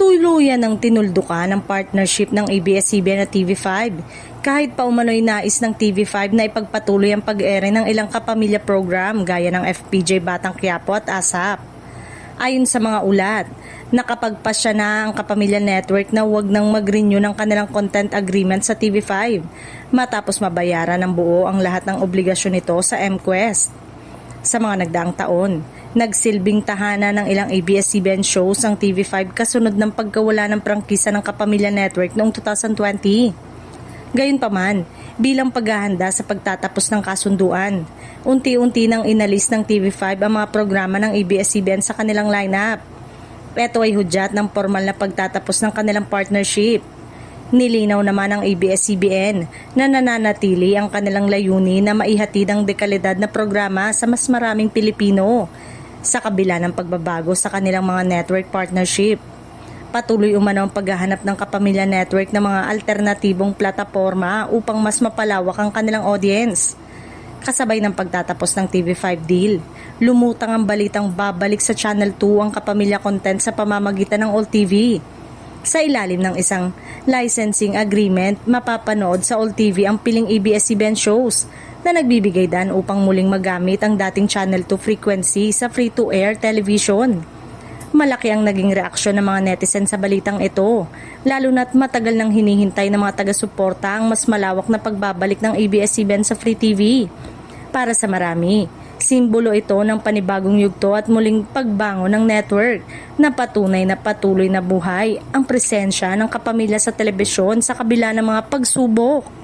Tuluyan ng tinuldukan ng partnership ng ABS-CBN at TV5 kahit pa umano'y nais ng TV5 na ipagpatuloy ang pag-ere ng ilang kapamilya program gaya ng FPJ Batang Quiapo at ASAP. Ayon sa mga ulat, nakapagpasya na ang Kapamilya Network na huwag nang mag-renew ng kanilang content agreement sa TV5 matapos mabayaran ng buo ang lahat ng obligasyon nito sa MQuest. Sa mga nagdaang taon, nagsilbing tahanan ng ilang ABS-CBN shows ang TV5 kasunod ng pagkawala ng prangkisa ng Kapamilya Network noong 2020. Gayunpaman, bilang paghahanda sa pagtatapos ng kasunduan, unti-unti nang inalis ng TV5 ang mga programa ng ABS-CBN sa kanilang lineup. Ito ay hudyat ng formal na pagtatapos ng kanilang partnership. Nilinaw naman ng ABS-CBN na nananatili ang kanilang layunin na maihatid ang dekalidad na programa sa mas maraming Pilipino sa kabila ng pagbabago sa kanilang mga network partnership. Patuloy umano ang paghahanap ng Kapamilya Network ng mga alternatibong plataporma upang mas mapalawak ang kanilang audience. Kasabay ng pagtatapos ng TV5 deal, lumutang ang balitang babalik sa Channel 2 ang Kapamilya content sa pamamagitan ng All TV. Sa ilalim ng isang licensing agreement, mapapanood sa All TV ang piling ABS-CBN shows na nagbibigay daan upang muling magamit ang dating Channel 2 frequency sa free-to-air television. Malaki ang naging reaksyon ng mga netizen sa balitang ito, lalo na't matagal nang hinihintay ng mga taga-suporta ang mas malawak na pagbabalik ng ABS-CBN sa Free TV. Para sa marami, simbolo ito ng panibagong yugto at muling pagbangon ng network na patunay na patuloy na buhay ang presensya ng kapamilya sa telebisyon sa kabila ng mga pagsubok.